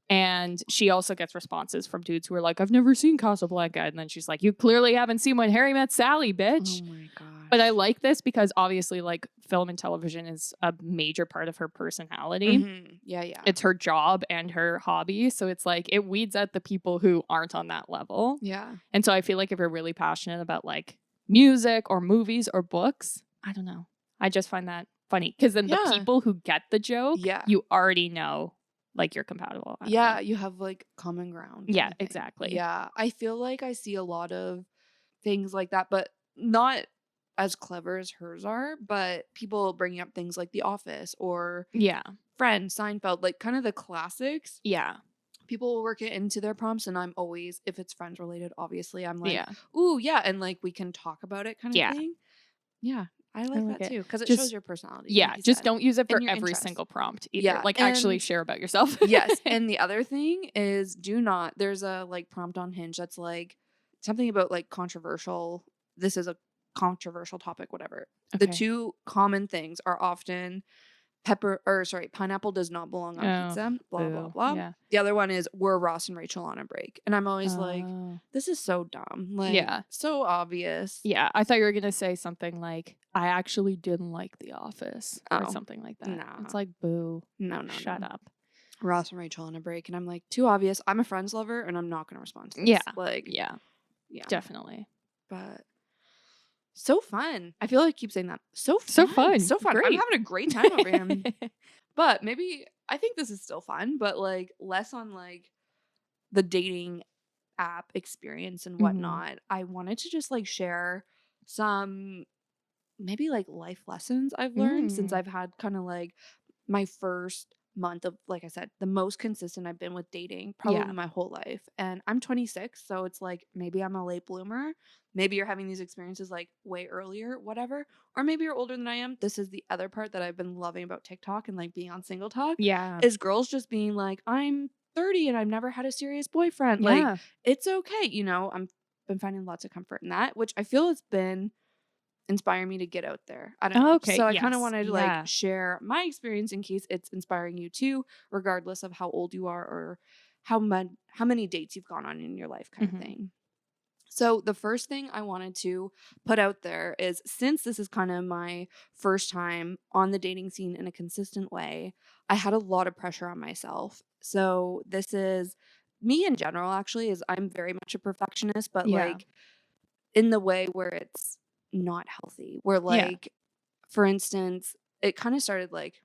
And she also gets responses from dudes who are like, I've never seen Casablanca. And then she's like, you clearly haven't seen When Harry Met Sally, bitch. Oh my gosh. But I like this because obviously, like, film and television is a major part of her personality. Mm-hmm. Yeah. It's her job and her hobby. So it's like, it weeds out the people who aren't on that level. Yeah. And so I feel like if you're really passionate about like music or movies or books, I don't know. I just find that funny. Because then the people who get the joke, you already know. Like you're compatible. Yeah, you have like common ground. Yeah, exactly. Yeah, I feel like I see a lot of things like that, but not as clever as hers are, but people bringing up things like The Office or Friends, Seinfeld, like kind of the classics. Yeah. People will work it into their prompts, and I'm always, if it's Friends related, obviously, I'm like, ooh, yeah, and like we can talk about it kind of thing. Yeah. I like that too, because it shows your personality. Yeah, like just don't use it for every single prompt either. Yeah, like actually share about yourself. Yes, and the other thing is there's a like prompt on Hinge that's like something about like controversial. This is a controversial topic, whatever. Okay. The two common things are often pineapple does not belong on pizza, blah, blah, blah. Yeah. The other one is, were Ross and Rachel on a break? And I'm always like, this is so dumb. Like, so obvious. Yeah, I thought you were going to say something like, I actually didn't like The Office or something like that. No. It's like, boo. No. Shut up. Ross and Rachel on a break. And I'm like, too obvious. I'm a Friends lover and I'm not going to respond to this. Yeah. Like, yeah. Definitely. But so fun. I feel like I keep saying that. So fun. So fun. Great. I'm having a great time over here. But maybe, I think this is still fun, but like less on like the dating app experience and whatnot. I wanted to just like share some maybe like life lessons I've learned since I've had kind of like my first month of, like I said, the most consistent I've been with dating probably my whole life. And I'm 26, so it's like maybe I'm a late bloomer. Maybe you're having these experiences like way earlier, whatever. Or maybe you're older than I am. This is the other part that I've been loving about TikTok and like being on Single Talk. Yeah. Is girls just being like, I'm 30 and I've never had a serious boyfriend. Like, it's okay. You know, I've been finding lots of comfort in that, which I feel has been inspire me to get out there. I don't know. Okay. So I kind of wanted to like share my experience in case it's inspiring you too, regardless of how old you are or how many dates you've gone on in your life kind of thing. So the first thing I wanted to put out there is, since this is kind of my first time on the dating scene in a consistent way, I had a lot of pressure on myself. So this is me in general, actually, is I'm very much a perfectionist, but like in the way where it's not healthy, where like for instance, it kind of started like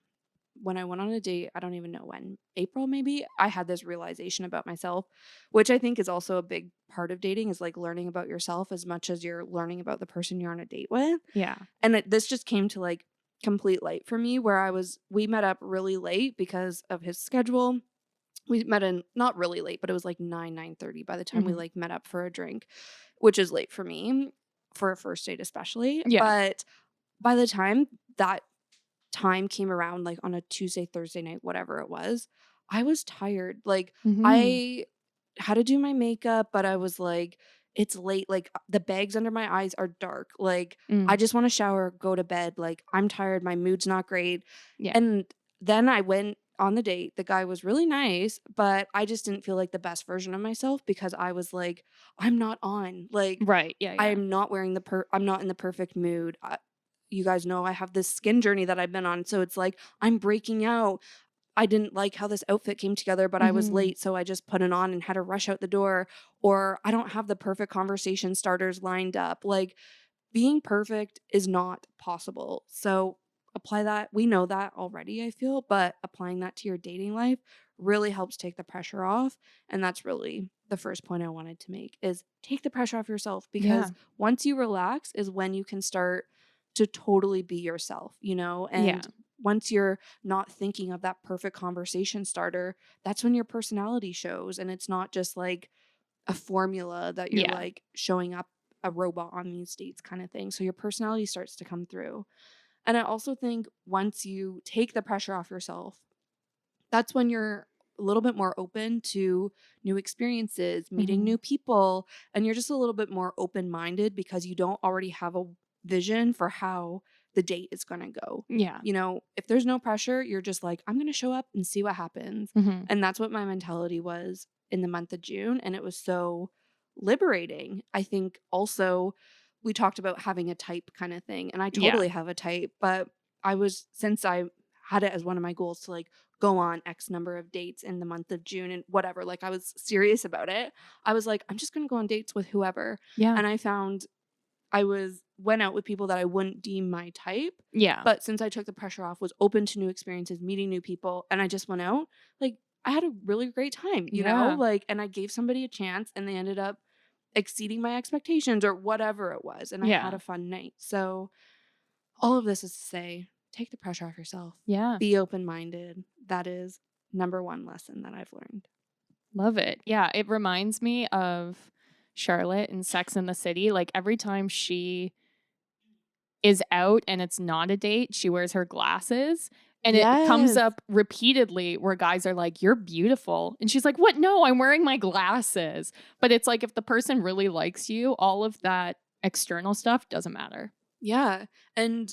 when I went on a date, I don't even know when, April maybe, I had this realization about myself, which I think is also a big part of dating, is like learning about yourself as much as you're learning about the person you're on a date with. Yeah. And this just came to like complete light for me, where we met up really late because of his schedule. We met in not really late, but it was like 9:30 by the time we like met up for a drink, which is late for me for a first date especially. Yeah. But by the time that time came around, like on a Tuesday, Thursday night, whatever it was, I was tired. Like I had to do my makeup, but I was like, it's late. Like the bags under my eyes are dark. Like I just want to shower, go to bed. Like I'm tired. My mood's not great. Yeah. And then I went on the date. The guy was really nice, but I just didn't feel like the best version of myself because I was like, I'm not on. Like, right. Yeah. I'm not wearing I'm not in the perfect mood. You guys know I have this skin journey that I've been on. So it's like, I'm breaking out. I didn't like how this outfit came together, but I was late. So I just put it on and had to rush out the door. Or I don't have the perfect conversation starters lined up. Like being perfect is not possible. So apply that. We know that already, I feel, but applying that to your dating life really helps take the pressure off. And that's really the first point I wanted to make, is take the pressure off yourself, because once you relax is when you can start to totally be yourself, you know? And once you're not thinking of that perfect conversation starter, that's when your personality shows. And it's not just like a formula that you're like showing up a robot on these dates kind of thing. So your personality starts to come through. And I also think once you take the pressure off yourself, that's when you're a little bit more open to new experiences, meeting Mhm. new people, and you're just a little bit more open-minded because you don't already have a vision for how the date is going to go. Yeah. You know, if there's no pressure, you're just like, I'm going to show up and see what happens. Mhm. And that's what my mentality was in the month of June. And it was so liberating. I think also we talked about having a type kind of thing. And I Yeah. totally have a type, but since I had it as one of my goals to like go on X number of dates in the month of June and whatever, like I was serious about it. I was like, I'm just going to go on dates with whoever. Yeah. And I found went out with people that I wouldn't deem my type, Yeah. but since I took the pressure off, was open to new experiences, meeting new people, and I just went out, like, I had a really great time, you know? Yeah. Like, and I gave somebody a chance and they ended up exceeding my expectations or whatever it was, and I had Yeah. a fun night. So, all of this is to say, take the pressure off yourself. Yeah. Be open-minded. That is number one lesson that I've learned. Love it. Yeah, it reminds me of Charlotte in Sex and the City. Like every time she is out and it's not a date, she wears her glasses. And it comes Yes. up repeatedly where guys are like, "You're beautiful." And she's like, "What? No, I'm wearing my glasses." But it's like if the person really likes you, all of that external stuff doesn't matter. Yeah. And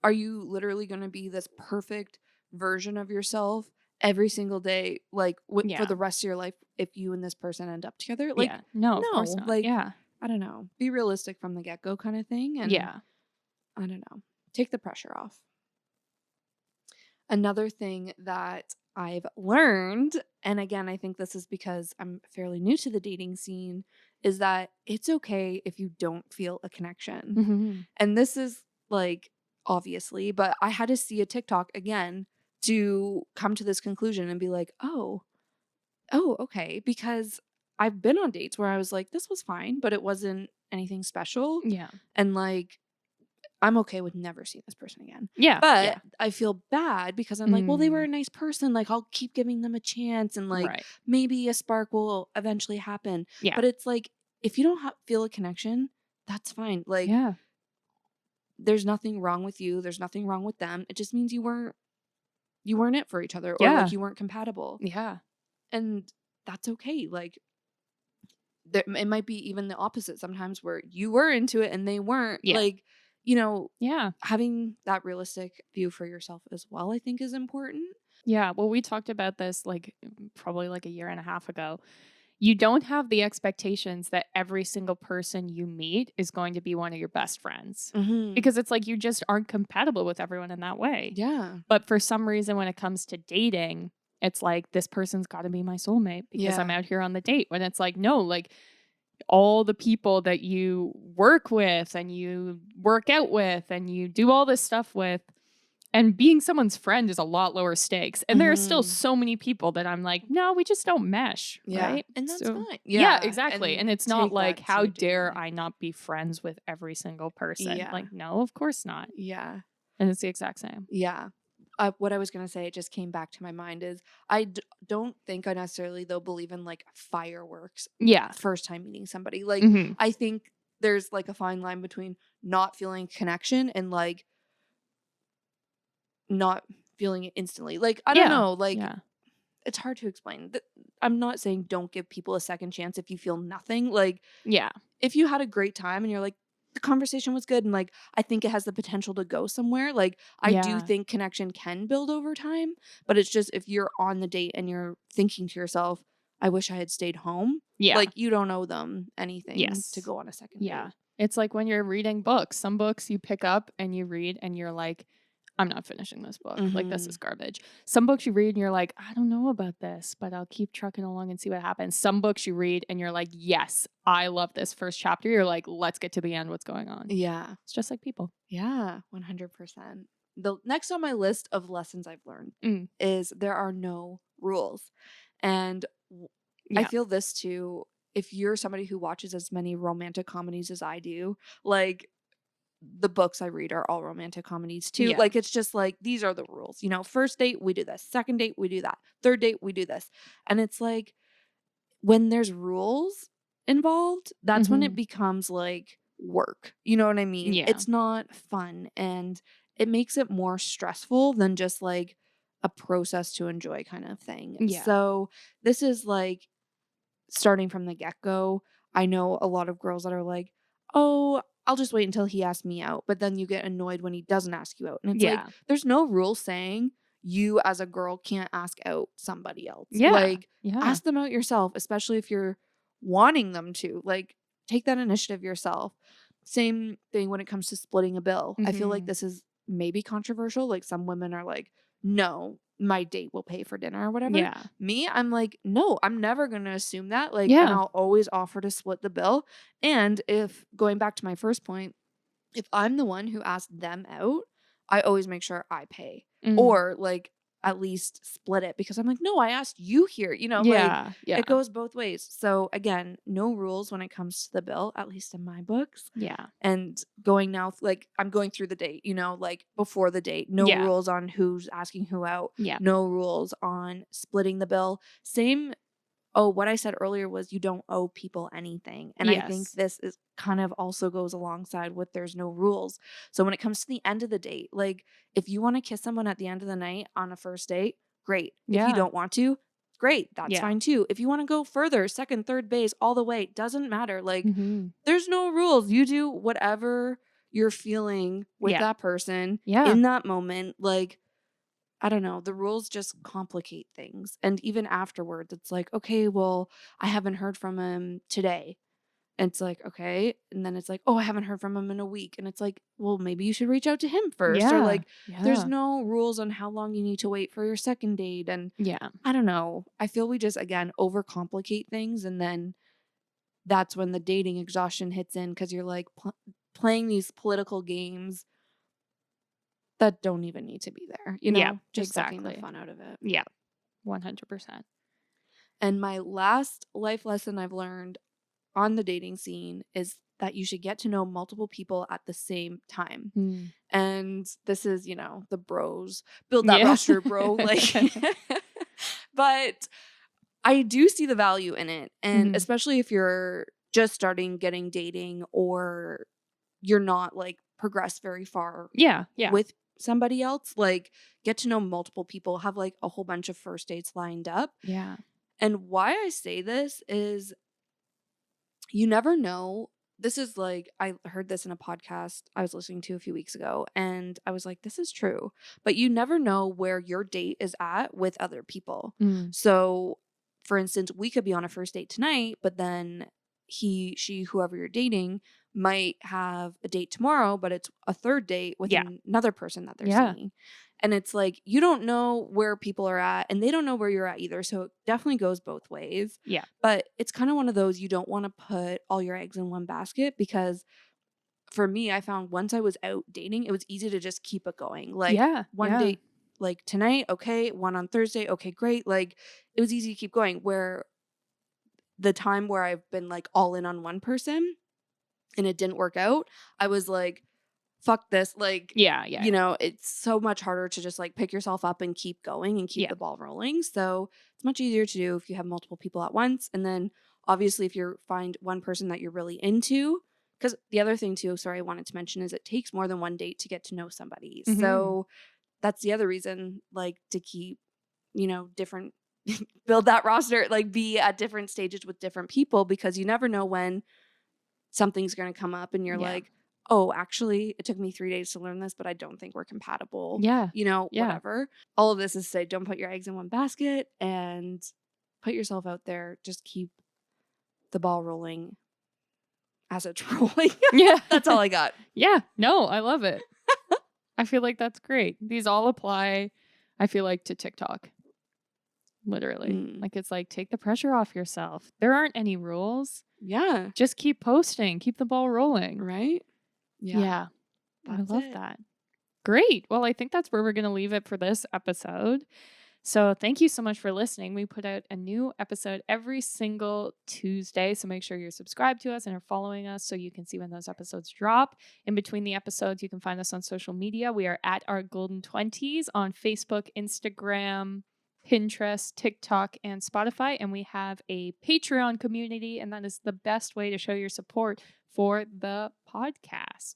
are you literally going to be this perfect version of yourself every single day, like for Yeah. the rest of your life if you and this person end up together? Like, Yeah. No, of course no, not. like, Yeah. I don't know. Be realistic from the get go kind of thing. And Yeah. I don't know. Take the pressure off. Another thing that I've learned, and again, I think this is because I'm fairly new to the dating scene, is that it's okay if you don't feel a connection. Mhm. And this is like obviously, but I had to see a TikTok again to come to this conclusion and be like, oh, okay. Because I've been on dates where I was like, this was fine, but it wasn't anything special. Yeah. And like, I'm okay with never seeing this person again. Yeah. But Yeah. I feel bad because I'm like, well, they were Mm. a nice person. Like, I'll keep giving them a chance and like Right. maybe a spark will eventually happen. Yeah. But it's like, if you don't feel a connection, that's fine. Like, Yeah. there's nothing wrong with you. There's nothing wrong with them. It just means you weren't it for each other or like Yeah. you weren't compatible. Yeah. And that's okay. Like it might be even the opposite sometimes where you were into it and they weren't. Yeah. Like, you know, Yeah. having that realistic view for yourself as well, I think is important. Yeah. Well, we talked about this like probably like a year and a half ago. You don't have the expectations that every single person you meet is going to be one of your best friends Mm-hmm. because it's like you just aren't compatible with everyone in that way. Yeah. But for some reason, when it comes to dating, it's like this person's got to be my soulmate because I'm Yeah. out here on the date. When it's like, no, like all the people that you work with and you work out with and you do all this stuff with. And being someone's friend is a lot lower stakes. And there are still Mm-hmm. so many people that I'm like, no, we just don't mesh, Yeah. right? And that's So, fine. yeah, Yeah. exactly. And it's not take like, that to how your dating dare life. I not be friends with every single person? Yeah. Like, no, of course not. Yeah. And it's the exact same. Yeah. What I was going to say, it just came back to my mind is don't think I necessarily, though, believe in like fireworks Yeah. first time meeting somebody. Like, Hmm. I think there's like a fine line between not feeling connection and like not feeling it instantly. Like, I don't Yeah. know. Like, Yeah. it's hard to explain. I'm not saying don't give people a second chance if you feel nothing. Like, Yeah. if you had a great time and you're like, the conversation was good and like I think it has the potential to go somewhere, like I do Yeah. think connection can build over time, but it's just if you're on the date and you're thinking to yourself, I wish I had stayed home, Yeah. like you don't owe them anything to Yes. go on a second Yeah. date. It's like when you're reading books. Some books you pick up and you read and you're like, I'm not finishing this book. Like, this is garbage. Some books you read and you're like, I don't know about this, but I'll keep trucking along and see what happens. Some books you read and you're like, yes, I love this first chapter. You're like, let's get to the end. What's going on? Yeah. It's just like people. Yeah, 100%. The next on my list of lessons I've learned is there are no rules. And I Yeah. feel this too. If you're somebody who watches as many romantic comedies as I do, like the books I read are all romantic comedies too. Yeah. Like it's just like these are the rules. You know, first date we do this, second date we do that, third date we do this. And it's like when there's rules involved, that's when it Mhm. becomes like work. You know what I mean? Yeah. It's not fun and it makes it more stressful than just like a process to enjoy kind of thing. Yeah. So this is like starting from the get-go. I know a lot of girls that are like, "Oh, I'll just wait until he asks me out." But then you get annoyed when he doesn't ask you out. And it's like, Yeah. there's no rule saying you as a girl can't ask out somebody else. Yeah. Like, Yeah. ask them out yourself, especially if you're wanting them to. Like, take that initiative yourself. Same thing when it comes to splitting a bill. I feel like Mhm. this is maybe controversial. Like, some women are like, "No, my date will pay for dinner," or whatever. Yeah. Me, I'm like, "No, I'm never gonna assume that." Like, and Yeah. I'll always offer to split the bill. And if going back to my first point, if I'm the one who asked them out, I always make sure I pay, Mm. or like at least split it, because I'm like, "No, I asked you here." Like, Yeah. Yeah. it goes both ways. So again, no rules when it comes to the bill, at least in my books. Yeah. And going now, like, I'm going through the date, like before the date, no Yeah. rules on who's asking who out, Yeah. no rules on splitting the bill. Same. Oh, what I said earlier was you don't owe people anything. And I think Yes. this is kind of also goes alongside with there's no rules. So when it comes to the end of the date, like, if you want to kiss someone at the end of the night on a first date, great. If you Yeah. don't want to, great. That's Yeah. fine too. If you want to go further, second, third base, all the way, doesn't matter. Like, Mhm. there's no rules. You do whatever you're feeling with Yeah. that person Yeah. in that moment. Like, I don't know, the rules just complicate things. And even afterwards, it's like, "Okay, well, I haven't heard from him today." And it's like, "Okay." And then it's like, "Oh, I haven't heard from him in a week." And it's like, "Well, maybe you should reach out to him first." Or Yeah. like, there's Yeah. no rules on how long you need to wait for your second date. And Yeah. I don't know. I feel we just, again, overcomplicate things. And then that's when the dating exhaustion hits in, because you're like playing these political games that don't even need to be there, Yeah. just sucking the Exactly. fun out of it. Yeah. 100%. And my last life lesson I've learned on the dating scene is that you should get to know multiple people at the same time. Mm. And this is, the bros, build that Yeah. roster, bro. Like, but I do see the value in it. And Mhm. especially if you're just starting getting dating, or you're not like progressed very far Yeah. Yeah. with somebody else, like, get to know multiple people, have like a whole bunch of first dates lined up. Yeah. And why I say this is, you never know. This is like, I heard this in a podcast I was listening to a few weeks ago, and I was like, this is true. But you never know where your date is at with other people. Mm. So, for instance, we could be on a first date tonight, but then he, she, whoever you're dating might have a date tomorrow, but it's a third date with Yeah. another person that they're Yeah. seeing. And it's like, you don't know where people are at, and they don't know where you're at either. So it definitely goes both ways. Yeah. But it's kind of one of those, you don't want to put all your eggs in one basket, because for me, I found once I was out dating, it was easy to just keep it going. Like, Yeah. one Yeah. date, like tonight, okay, one on Thursday, okay, great. Like, it was easy to keep going. Where the time where I've been like all in on one person and it didn't work out, I was like, fuck this. Like, Yeah. Yeah. it's so much harder to just like pick yourself up and keep going and keep Yeah. the ball rolling. So it's much easier to do if you have multiple people at once. And then obviously, if you find one person that you're really into, because the other thing too, sorry, I wanted to mention, is it takes more than one date to get to know somebody. Mhm. So that's the other reason, like, to keep, different, build that roster, like, be at different stages with different people, because you never know when something's going to come up and you're Yeah. like, oh, actually, it took me 3 days to learn this, but I don't think we're compatible, Yeah. Yeah. whatever. All of this is to say, don't put your eggs in one basket and put yourself out there. Just keep the ball rolling as it's rolling. Yeah. That's all I got. Yeah. No, I love it. I feel like that's great. These all apply, I feel like, to TikTok. Literally. Mm, Like, it's like, take the pressure off yourself. There aren't any rules. yeah. Just keep posting, keep the ball rolling. Right? Yeah. Yeah. I That's love it. that. Great. Well, I think that's where we're going to leave it for this episode. So thank you so much for listening. We put out a new episode every single Tuesday. So make sure you're subscribed to us and are following us so you can see when those episodes drop. In between the episodes, you can find us on social media. We are at our Golden 20s on Facebook, Instagram, Pinterest, TikTok, and Spotify. And we have a Patreon community, and that is the best way to show your support for the podcast.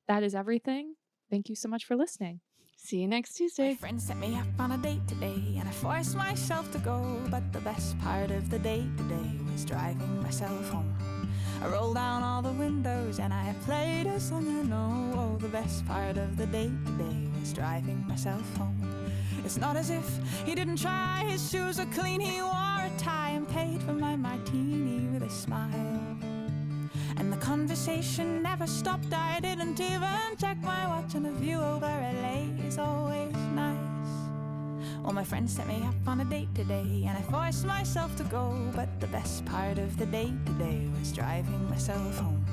That is everything. Thank you so much for listening. See you next My Tuesday. friend set me up on a date today, and I forced myself to go. But the best part of the date today was driving myself home. I rolled down all the windows and I played a song I know. Oh, the best part of the date today was driving myself home. It's not as if he didn't try, his shoes are clean, he wore a tie and paid for my martini with a smile. And the conversation never stopped, I didn't even check my watch, and the view over LA is always nice. Well, my friend set me up on a date today, and I forced myself to go. But the best part of the date today was driving myself home.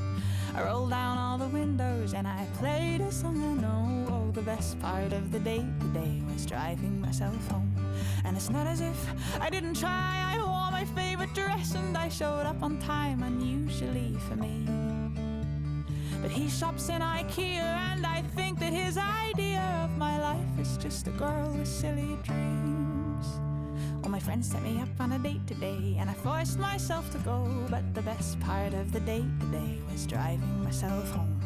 I rolled down all the windows and I played a song I know. Oh, the best part of the date today was driving myself home. And it's not as if I didn't try, I wore my favorite dress and I showed up on time, unusually for me. But he shops in IKEA, and I think that his idea of my life is just a girl with silly dreams. Well, my friend set me up on a date today, and I forced myself to go. But the best part of the date today was driving myself home.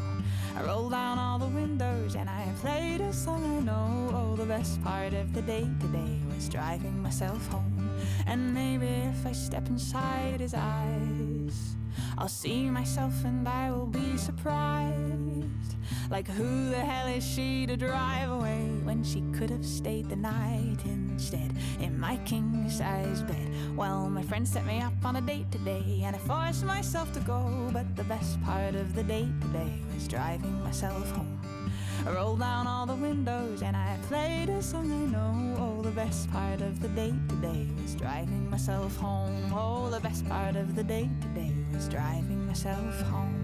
I rolled down all the windows and I played a song I know. Oh, the best part of the date today was driving myself home. And maybe if I step inside his eyes, I'll see myself and I will be surprised. Like, who the hell is she to drive away when she could have stayed the night instead in my king-size bed? Well, my friend set me up on a date today, and I forced myself to go. But the best part of the date today was driving myself home. I rolled down all the windows and I played a song I know. Oh, the best part of the date today was driving myself home. Oh, the best part of the date today was driving myself home.